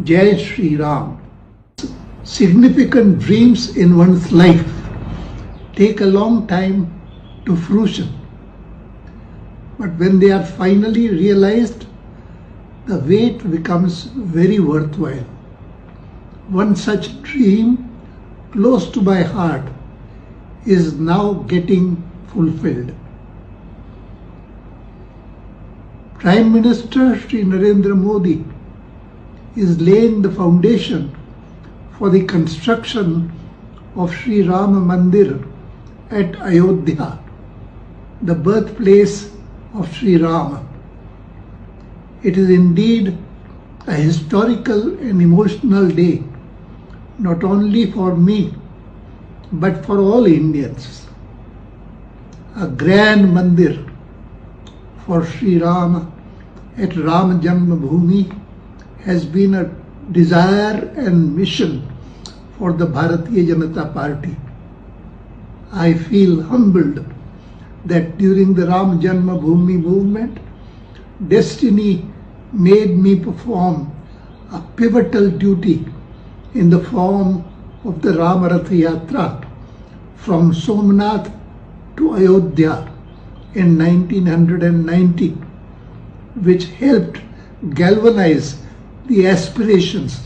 Jai Shri Ram. Significant dreams in one's life take a long time to fruition. But when they are finally realized, the wait becomes very worthwhile. One such dream, close to my heart, is now getting fulfilled. Prime Minister Shri Narendra Modi is laying the foundation for the construction of Shri Ram Mandir at Ayodhya, the birthplace of Shri Rama. It is indeed a historical and emotional day, not only for me, but for all Indians. A grand mandir for Shri Rama at Ram Janmabhoomi has been a desire and mission for the Bharatiya Janata Party. I feel humbled that during the Ram Janmabhoomi movement, destiny made me perform a pivotal duty in the form of the Rama Rath Yatra from Somnath to Ayodhya in 1990, which helped galvanize the aspirations,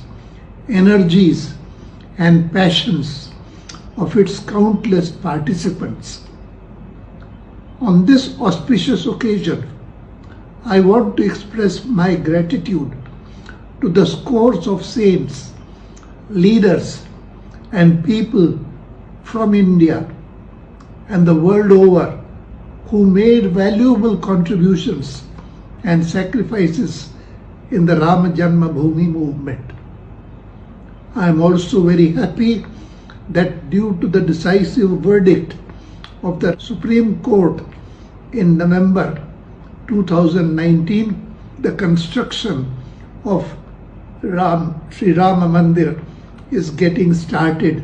energies, and passions of its countless participants. On this auspicious occasion, I want to express my gratitude to the scores of saints, leaders, and people from India and the world over who made valuable contributions and sacrifices in the Rama Janmabhoomi movement. I am also very happy that due to the decisive verdict of the Supreme Court in November 2019, the construction of Shri Rama Mandir is getting started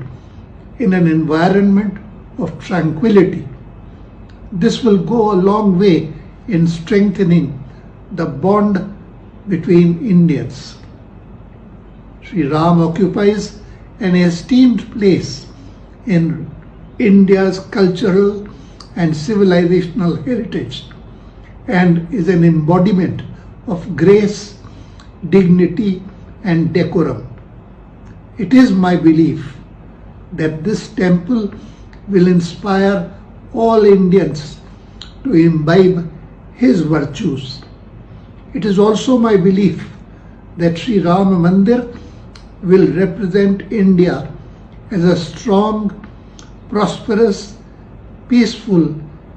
in an environment of tranquility. This will go a long way in strengthening the bond between Indians. Shri Ram occupies an esteemed place in India's cultural and civilizational heritage and is an embodiment of grace, dignity, and decorum. It is my belief that this temple will inspire all Indians to imbibe his virtues. It is also my belief that Shri Rama Mandir will represent India as a strong, prosperous, peaceful,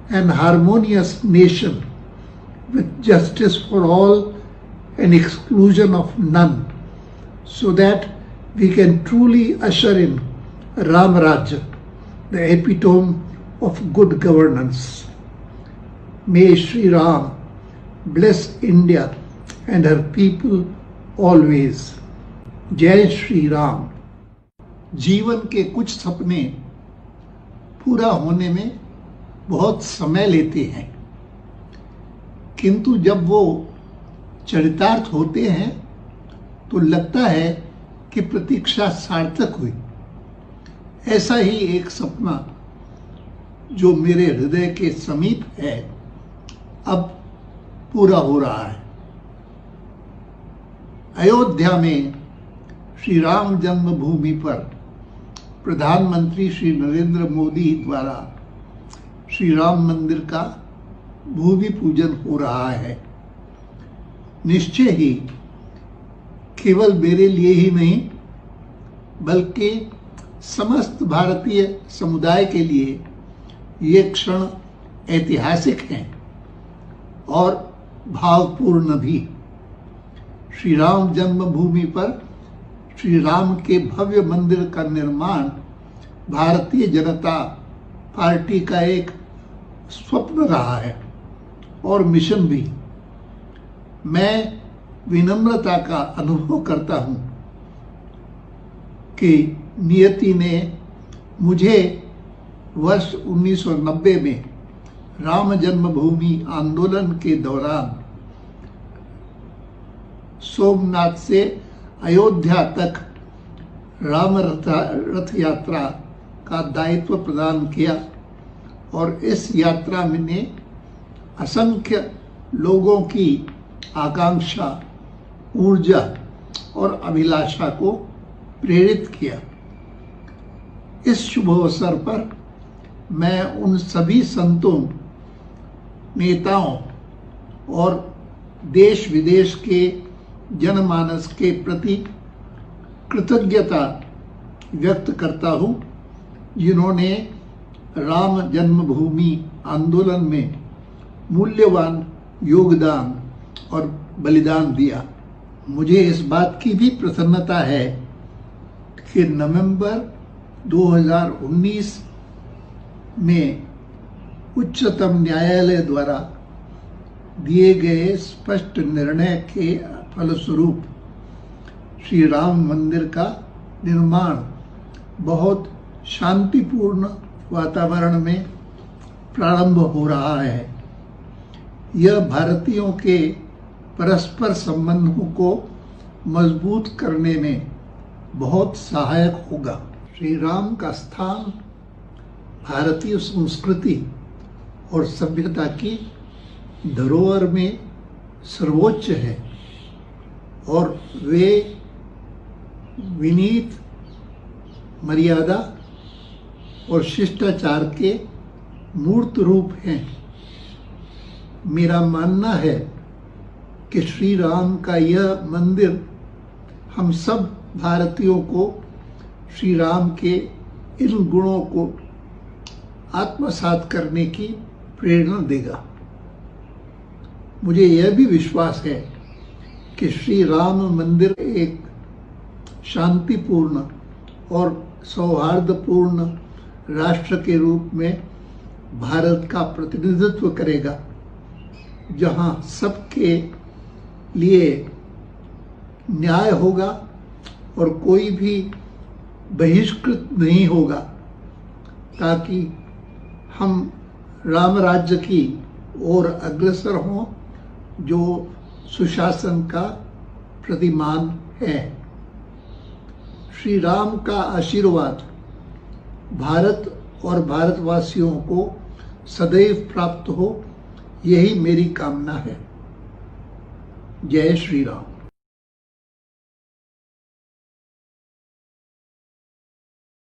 and harmonious nation with justice for all and exclusion of none, so that we can truly usher in Ram Rajya, the epitome of good governance. May Shri Ram bless India and her people always. जय श्री राम। जीवन के कुछ सपने पूरा होने में बहुत समय लेते हैं, किंतु जब वो चरितार्थ होते हैं तो लगता है कि प्रतीक्षा सार्थक हुई। ऐसा ही एक सपना जो मेरे हृदय के समीप है, अब पूरा हो रहा है। अयोध्या में श्री राम जन्मभूमि पर प्रधानमंत्री श्री नरेंद्र मोदी द्वारा श्री राम मंदिर का भूमि पूजन हो रहा है। निश्चय ही केवल मेरे लिए ही नहीं, बल्कि समस्त भारतीय समुदाय के लिए ये क्षण ऐतिहासिक हैं और भावपूर्ण भी। श्री राम जन्मभूमि पर श्री राम के भव्य मंदिर का निर्माण भारतीय जनता पार्टी का एक स्वप्न रहा है और मिशन भी। मैं विनम्रता का अनुभव करता हूं कि नियति ने मुझे वर्ष 1990 में राम जन्मभूमि आंदोलन के दौरान सोमनाथ से अयोध्या तक राम रथ यात्रा का दायित्व प्रदान किया और इस यात्रा में ने असंख्य लोगों की आकांक्षा, ऊर्जा और अभिलाषा को प्रेरित किया। इस शुभ अवसर पर मैं उन सभी संतों, नेताओं और देश विदेश के जनमानस के प्रति कृतज्ञता व्यक्त करता हूं, जिन्होंने राम जन्मभूमि आंदोलन में मूल्यवान योगदान और बलिदान दिया। मुझे इस बात की भी प्रसन्नता है कि नवंबर 2019 में उच्चतम न्यायालय द्वारा दिए गए स्पष्ट निर्णय के फलस्वरूप श्री राम मंदिर का निर्माण बहुत शांतिपूर्ण वातावरण में प्रारंभ हो रहा है। यह भारतीयों के परस्पर संबंधों को मजबूत करने में बहुत सहायक होगा। श्री राम का स्थान भारतीय संस्कृति और सभ्यता की धरोहर में सर्वोच्च है और वे विनीत, मर्यादा और शिष्टाचार के मूर्त रूप हैं। मेरा मानना है कि श्री राम का यह मंदिर हम सब भारतीयों को श्री राम के इन गुणों को आत्मसात करने की प्रेरणा देगा। मुझे यह भी विश्वास है कि श्री राम मंदिर एक शांतिपूर्ण और सौहार्दपूर्ण राष्ट्र के रूप में भारत का प्रतिनिधित्व करेगा, जहां सबके लिए न्याय होगा और कोई भी बहिष्कृत नहीं होगा, ताकि हम राम राज्य की ओर अग्रसर हों, जो सुशासन का प्रतिमान है। श्री राम का आशीर्वाद भारत और भारतवासियों को सदैव प्राप्त हो, यही मेरी कामना है। जय श्री राम।